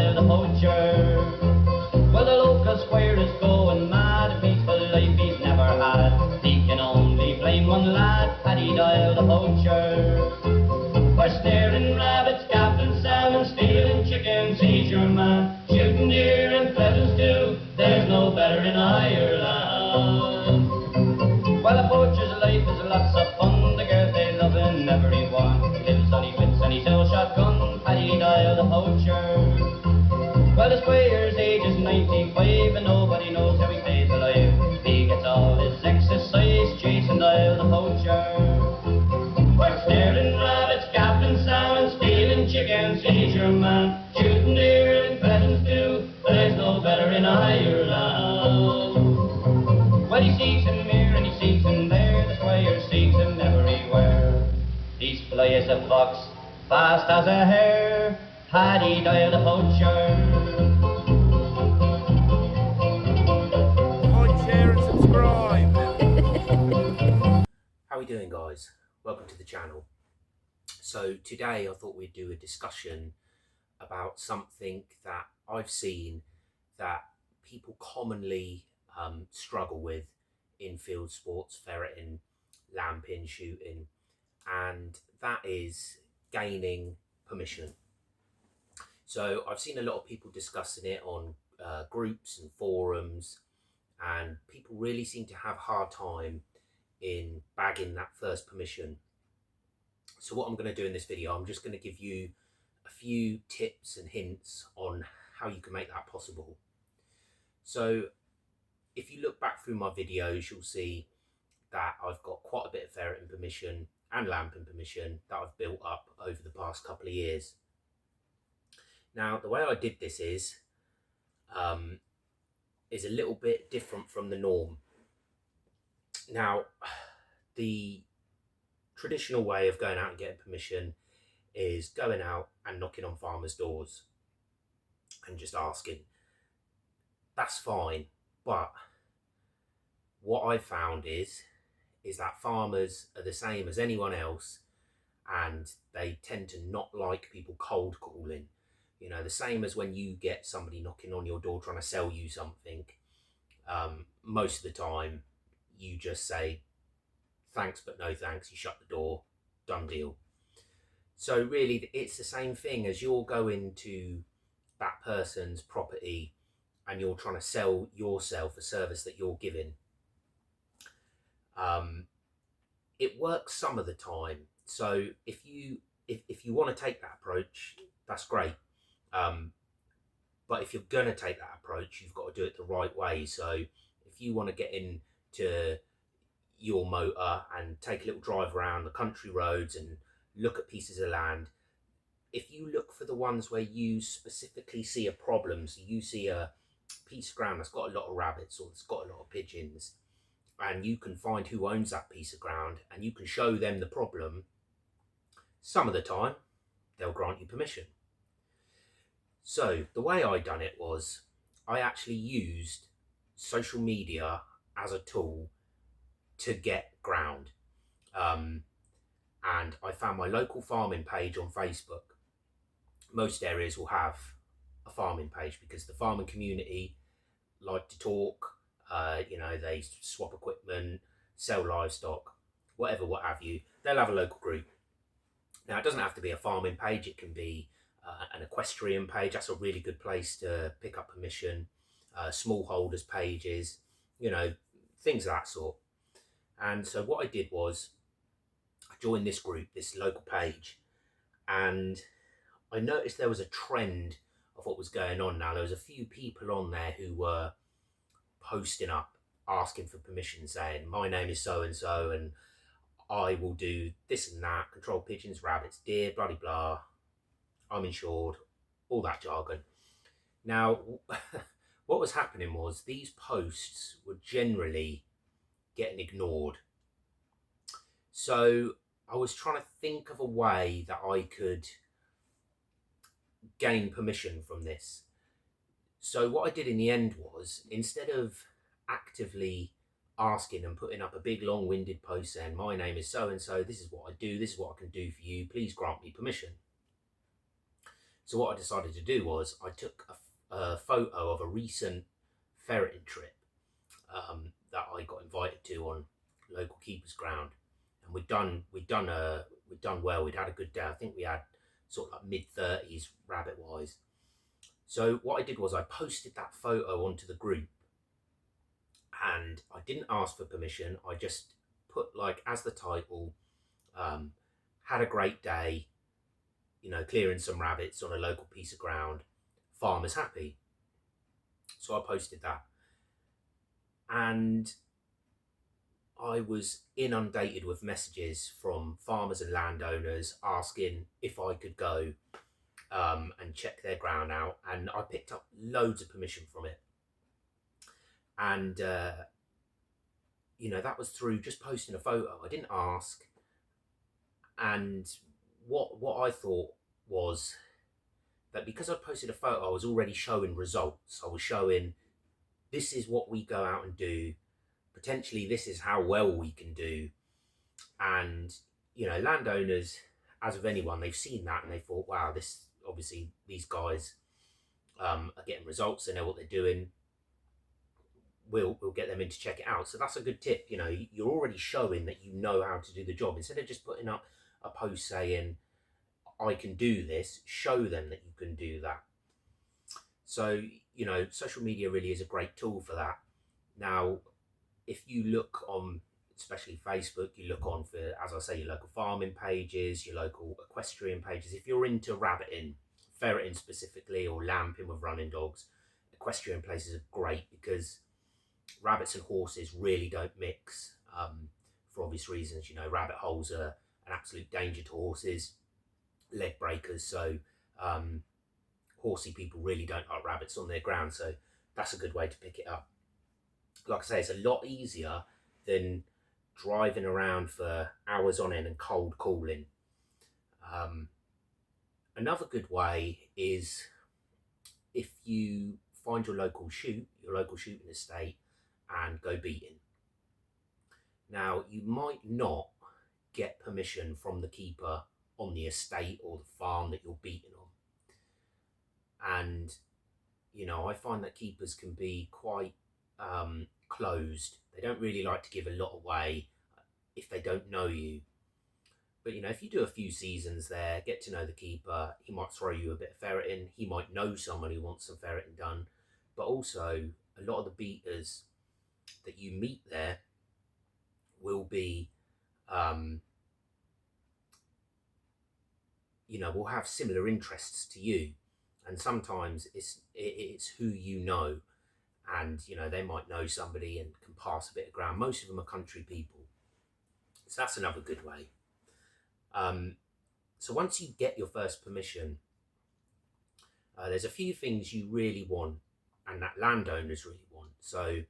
The poacher. Well, the local squire is going mad, a peaceful life he's never had. He can only blame one lad, Paddy Doyle the poacher. For snaring rabbits, gaffing salmon, stealing chickens, he's your man. Shooting deer and pheasants too, there's no better in Ireland. Well, a poacher's life is lots of fun, the girls they love him, everyone. He lives on his wits and his old shotgun, Paddy Doyle the poacher. Well, the squire's age is 95 and nobody knows how he stays alive. He gets all his exercise chasing Doyle the poacher. For snaring rabbits, gaffing salmon, stealing chickens, he's your man. Shooting deer and pheasants too, there's no better in Ireland. Well, he seeks him here and he seeks him there, the squire seeks him everywhere. He's fly as a fox, fast as a hare, Paddy Doyle the poacher. Share and subscribe. How are we doing, guys? Welcome to the channel. So today I thought we'd do a discussion about something that I've seen that people commonly struggle with in field sports, ferreting, lamping, shooting, and that is gaining permission. So I've seen a lot of people discussing it on groups and forums, and people really seem to have a hard time in bagging that first permission. So what I'm going to do in this video, I'm just going to give you a few tips and hints on how you can make that possible. So if you look back through my videos, you'll see that I've got quite a bit of ferreting permission and lamping permission that I've built up over the past couple of years. Now, the way I did this is a little bit different from the norm. Now, the traditional way of going out and getting permission is going out and knocking on farmers' doors and just asking. That's fine, but what I found is that farmers are the same as anyone else, and they tend to not like people cold calling. You know, the same as when you get somebody knocking on your door trying to sell you something. Most of the time, you just say, thanks, but no thanks. You shut the door, done deal. So really, it's the same thing as you're going to that person's property and you're trying to sell yourself a service that you're giving. It works some of the time. So if you want to take that approach, that's great. But if you're going to take that approach, you've got to do it the right way. So if you want to get into your motor and take a little drive around the country roads and look at pieces of land, if you look for the ones where you specifically see a problem, so you see a piece of ground that's got a lot of rabbits or it's got a lot of pigeons, and you can find who owns that piece of ground and you can show them the problem, some of the time they'll grant you permission. So the way I done it was I actually used social media as a tool to get ground. And I found my local farming page on Facebook. Most areas will have a farming page because the farming community like to talk. They swap equipment, sell livestock, whatever, what have you. They'll have a local group. Now, it doesn't have to be a farming page. It can be an equestrian page. That's a really good place to pick up permission. Smallholders pages, things of that sort. And so what I did was I joined this group, this local page, and I noticed there was a trend of what was going on. Now, there was a few people on there who were posting up, asking for permission, saying, my name is so-and-so, and I will do this and that, control pigeons, rabbits, deer, blah, blah, blah. I'm insured, all that jargon. Now, what was happening was these posts were generally getting ignored. So I was trying to think of a way that I could gain permission from this. So what I did in the end was, instead of actively asking and putting up a big long-winded post saying, my name is so-and-so, this is what I do, this is what I can do for you, please grant me permission. So what I decided to do was I took a photo of a recent ferreting trip that I got invited to on local keepers ground, and we'd done well. We'd had a good day. I think we had sort of like mid-30s rabbit wise. So what I did was I posted that photo onto the group, and I didn't ask for permission. I just put, like, as the title, had a great day, you know, clearing some rabbits on a local piece of ground, farmers happy. So I posted that, and I was inundated with messages from farmers and landowners asking if I could go and check their ground out, and I picked up loads of permission from it. And you know, that was through just posting a photo. I didn't ask. And what I thought was that because I posted a photo, I was already showing results. I was showing, this is what we go out and do. Potentially, this is how well we can do. And, you know, landowners, as of anyone, they've seen that and they thought, wow, this, obviously these guys are getting results. They know what they're doing. We'll get them in to check it out. So that's a good tip. You know, you're already showing that you know how to do the job. Instead of just putting up a post saying, I can do this, show them that you can do that. So, you know, social media really is a great tool for that. Now, if you look on, especially Facebook, you look on for, as I say, your local farming pages, your local equestrian pages. If you're into rabbiting, ferreting specifically, or lamping with running dogs, equestrian places are great because rabbits and horses really don't mix, for obvious reasons. You know, rabbit holes are an absolute danger to horses, leg breakers. So horsey people really don't like rabbits on their ground. So that's a good way to pick it up. Like I say, it's a lot easier than driving around for hours on end and cold calling. Another good way is if you find your local shooting estate, and go beating. Now, you might not get permission from the keeper on the estate or the farm that you're beating on. And, you know, I find that keepers can be quite closed. They don't really like to give a lot away if they don't know you. But, you know, if you do a few seasons there, get to know the keeper, he might throw you a bit of ferreting. He might know someone who wants some ferreting done. But also, a lot of the beaters that you meet there will be, you know, will have similar interests to you. And sometimes it's who you know. And, you know, they might know somebody and can pass a bit of ground. Most of them are country people. So that's another good way. So once you get your first permission, there's a few things you really want and that landowners really want. So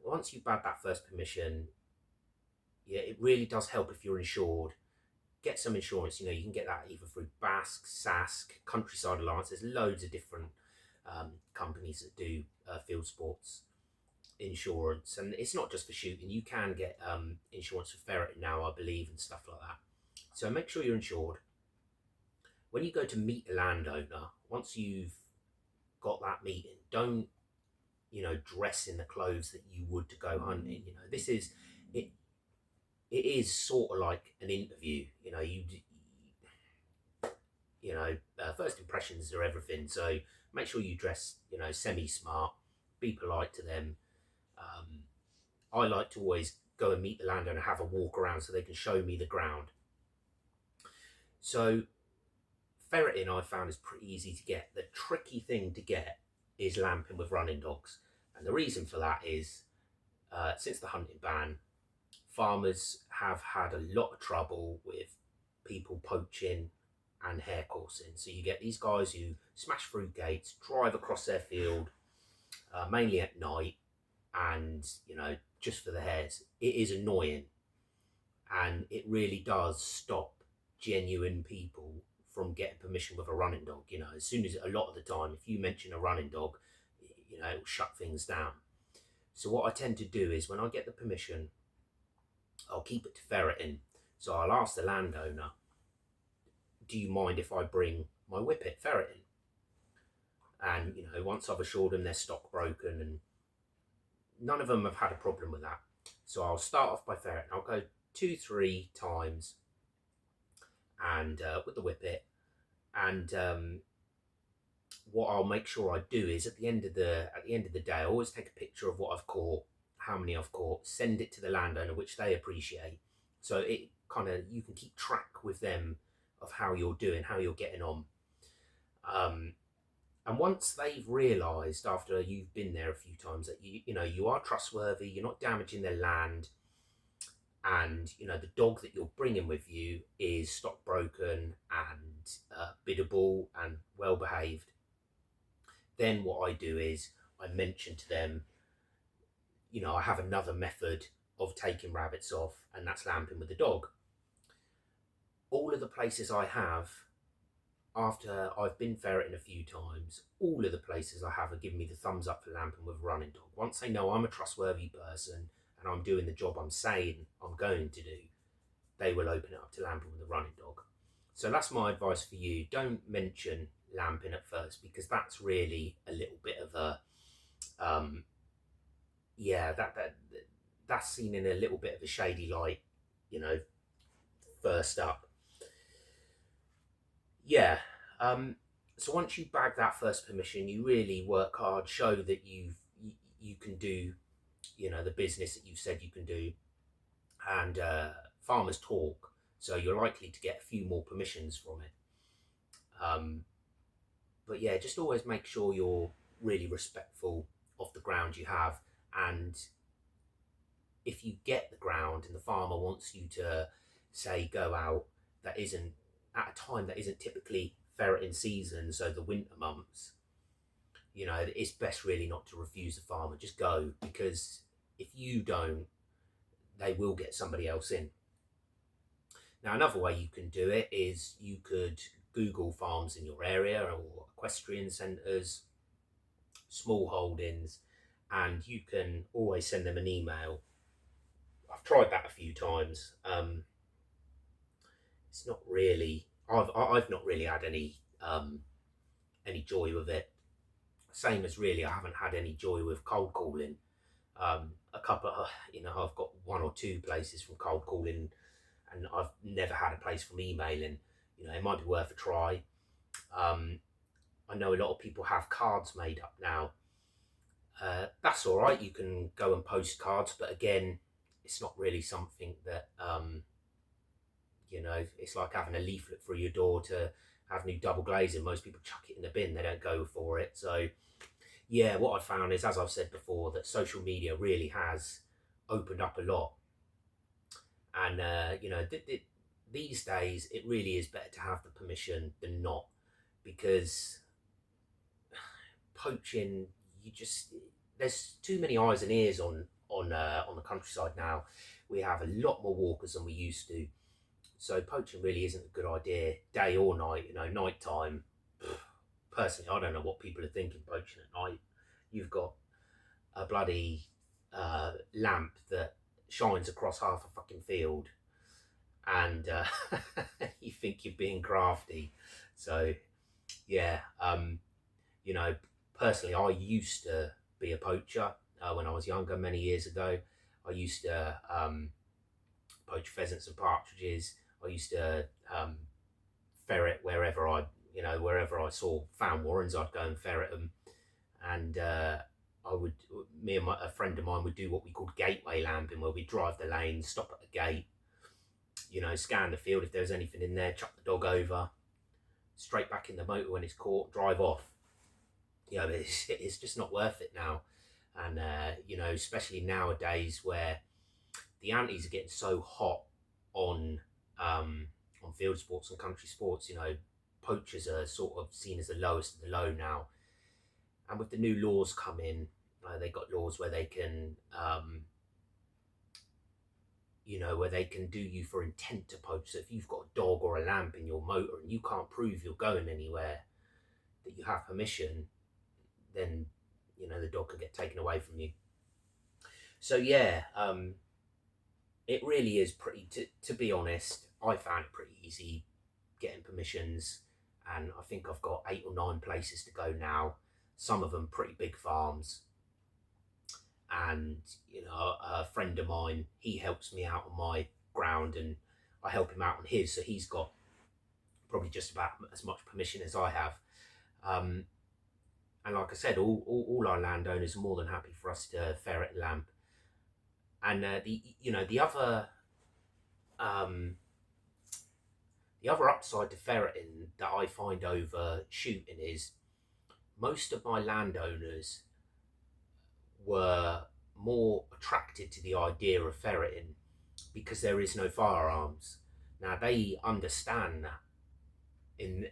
once you've had that first permission, yeah, it really does help if you're insured. Get some insurance. You know, you can get that either through Basque, Sask, Countryside Alliance. There's loads of different companies that do field sports insurance, and it's not just for shooting. You can get insurance for ferreting now, I believe, and stuff like that. So make sure you're insured. When you go to meet a landowner, once you've got that meeting, don't, you know, dress in the clothes that you would to go hunting. You know, this is it. It is sort of like an interview. You know, first impressions are everything. So make sure you dress, you know, semi-smart. Be polite to them. I like to always go and meet the landowner, have a walk around so they can show me the ground. So ferreting, I found, is pretty easy to get. The tricky thing to get is lamping with running dogs. And the reason for that is, since the hunting ban, farmers have had a lot of trouble with people poaching and hare coursing. So you get these guys who smash through gates, drive across their field, mainly at night, and, you know, just for the hares. It is annoying, and it really does stop genuine people from getting permission with a running dog. You know, as soon as, a lot of the time, if you mention a running dog, you know, it'll shut things down. So what I tend to do is when I get the permission, I'll keep it to ferreting. So I'll ask the landowner, do you mind if I bring my whippet ferreting? And, you know, once I've assured them they're stock broken, and none of them have had a problem with that. So I'll start off by ferreting. I'll go 2-3 times and with the whippet. And what I'll make sure I do is at the end of the day, I always take a picture of what I've caught, how many I've caught, send it to the landowner, which they appreciate. So it kind of, you can keep track with them of how you're doing, how you're getting on. And once they've realised, after you've been there a few times, that you know you are trustworthy, you're not damaging their land, and you know the dog that you're bringing with you is stockbroken and biddable and well behaved, then what I do is I mention to them, you know, I have another method of taking rabbits off, and that's lamping with the dog. All of the places I have, after I've been ferreting a few times, all of the places I have are giving me the thumbs up for lamping with a running dog. Once they know I'm a trustworthy person and I'm doing the job I'm saying I'm going to do, they will open it up to lamping with a running dog. So that's my advice for you. Don't mention lamping at first, because that's really a little bit of a, yeah, that's seen in a little bit of a shady light, you know, first up. Yeah. So once you bag that first permission, you really work hard, show that you can do, you know, the business that you've said you can do, and farmers talk, so you're likely to get a few more permissions from it. But yeah, just always make sure you're really respectful of the ground you have, and if you get the ground and the farmer wants you to, say, go out that isn't at a time that isn't typically ferreting season, so the winter months, you know, it's best really not to refuse the farmer. Just go, because if you don't, they will get somebody else in. Now, another way you can do it is you could Google farms in your area or equestrian centres, small holdings, and you can always send them an email. I've tried that a few times. It's not really, I've not really had any joy with it. Same as really, I haven't had any joy with cold calling. A couple of, you know, I've got 1 or 2 places from cold calling, and I've never had a place from emailing. You know, it might be worth a try. I know a lot of people have cards made up now. That's all right. You can go and post cards, but again, it's not really something that, you know, it's like having a leaflet through your door to have new double glazing. Most people chuck it in the bin, they don't go for it. So yeah, what I found is, as I've said before, that social media really has opened up a lot. And you know, these days it really is better to have the permission than not, because poaching, there's too many eyes and ears on the countryside now. We have a lot more walkers than we used to, so poaching really isn't a good idea, day or night. You know, night time, personally, I don't know what people are thinking poaching at night. You've got a bloody lamp that shines across half a fucking field, and you think you're being crafty. So yeah, you know, personally, I used to be a poacher when I was younger, many years ago. I used to poach pheasants and partridges. I used to ferret wherever I saw found warrens, I'd go and ferret them. And me and a friend of mine would do what we called gateway lamping, where we'd drive the lane, stop at the gate, you know, scan the field. If there was anything in there, chuck the dog over, straight back in the motor when it's caught, drive off. You know, it's just not worth it now. And you know, especially nowadays where the antes are getting so hot on field sports and country sports, you know, poachers are sort of seen as the lowest of the low now. And with the new laws come in, they got laws where they can, where they can do you for intent to poach. So if you've got a dog or a lamb in your motor and you can't prove you're going anywhere, that you have permission, then the dog can get taken away from you. So yeah, it really is pretty. To be honest, I found it pretty easy getting permissions, and I think I've got 8 or 9 places to go now. Some of them pretty big farms, and a friend of mine, he helps me out on my ground, and I help him out on his. So he's got probably just about as much permission as I have. And like I said, all our landowners are more than happy for us to ferret and lamp. And the other upside to ferreting that I find over shooting is most of my landowners were more attracted to the idea of ferreting because there is no firearms. Now they understand that in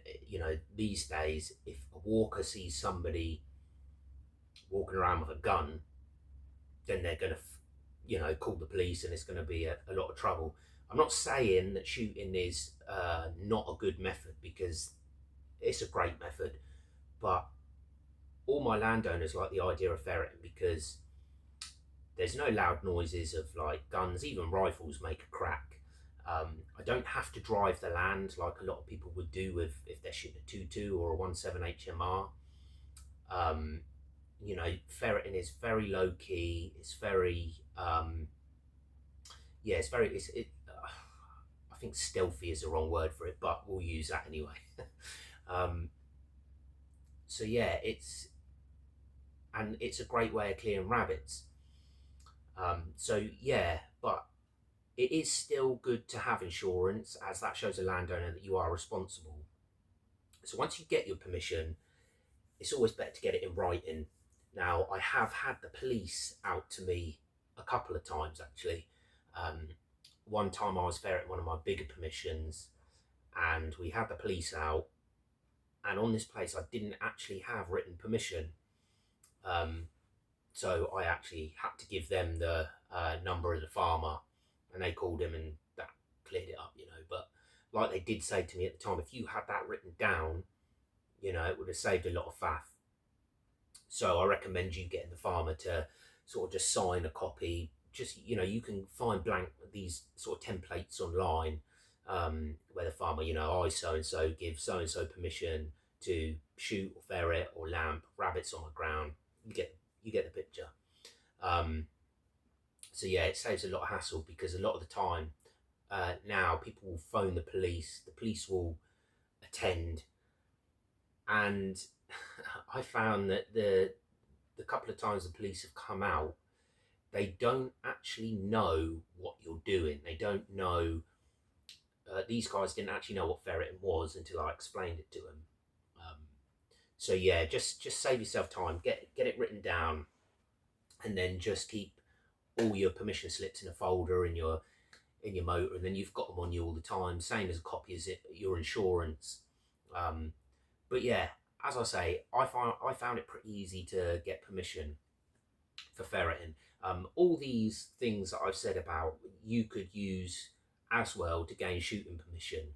these days, if a walker sees somebody walking around with a gun, then they're going to call the police, and it's going to be a lot of trouble. I'm not saying that shooting is not a good method, because it's a great method, but all my landowners like the idea of ferreting because there's no loud noises of like guns. Even rifles make a crack. I don't have to drive the land like a lot of people would do if they're shooting a 2.2 or a 1.7 HMR. Ferreting is very low key. It's very I think stealthy is the wrong word for it, but we'll use that anyway. So yeah, it's a great way of clearing rabbits. So yeah, but it is still good to have insurance, as that shows a landowner that you are responsible. So once you get your permission, it's always better to get it in writing. Now, I have had the police out to me a couple of times, actually. One time I was ferreting one of my bigger permissions, and we had the police out, and on this place I didn't actually have written permission. So I actually had to give them the number of the farmer, and they called him, and that cleared it up, But like they did say to me at the time, if you had that written down, it would have saved a lot of faff. So I recommend you getting the farmer to sort of just sign a copy. Just, you can find these sort of templates online, where the farmer, I so-and-so give so-and-so permission to shoot or ferret or lamp rabbits on the ground. You get the picture. So yeah, it saves a lot of hassle, because a lot of the time now people will phone the police will attend, and I found that the couple of times the police have come out, they don't actually know what you're doing. They don't know, these guys didn't actually know what ferreting was until I explained it to them. So yeah, just save yourself time, get it written down, and then just keep all your permission slips in a folder in your motor, and then you've got them on you all the time, same as a copy as your insurance. But yeah, as I say, I found it pretty easy to get permission for ferreting. All these things that I've said about, you could use as well to gain shooting permission.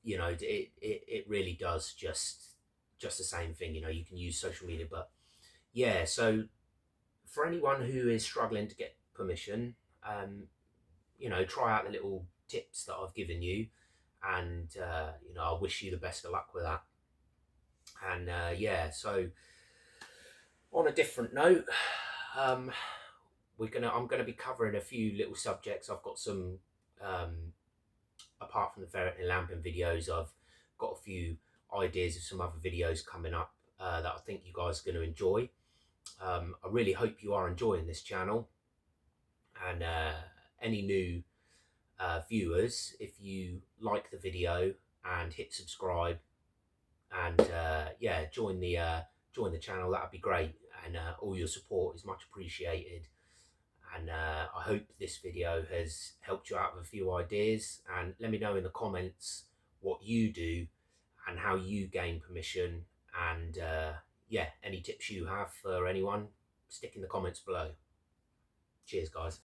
It really does just the same thing. You can use social media, but yeah. So for anyone who is struggling to get permission, try out the little tips that I've given you, and I wish you the best of luck with that. And yeah, so on a different note, I'm gonna be covering a few little subjects. I've got some apart from the ferreting and lamping videos, I've got a few ideas of some other videos coming up that I think you guys are going to enjoy. I really hope you are enjoying this channel, and any new viewers, if you like the video and hit subscribe, and yeah, join the channel, that'd be great. And all your support is much appreciated. And I hope this video has helped you out with a few ideas, and let me know in the comments what you do and how you gain permission, and yeah, any tips you have for anyone, stick in the comments below. Cheers guys.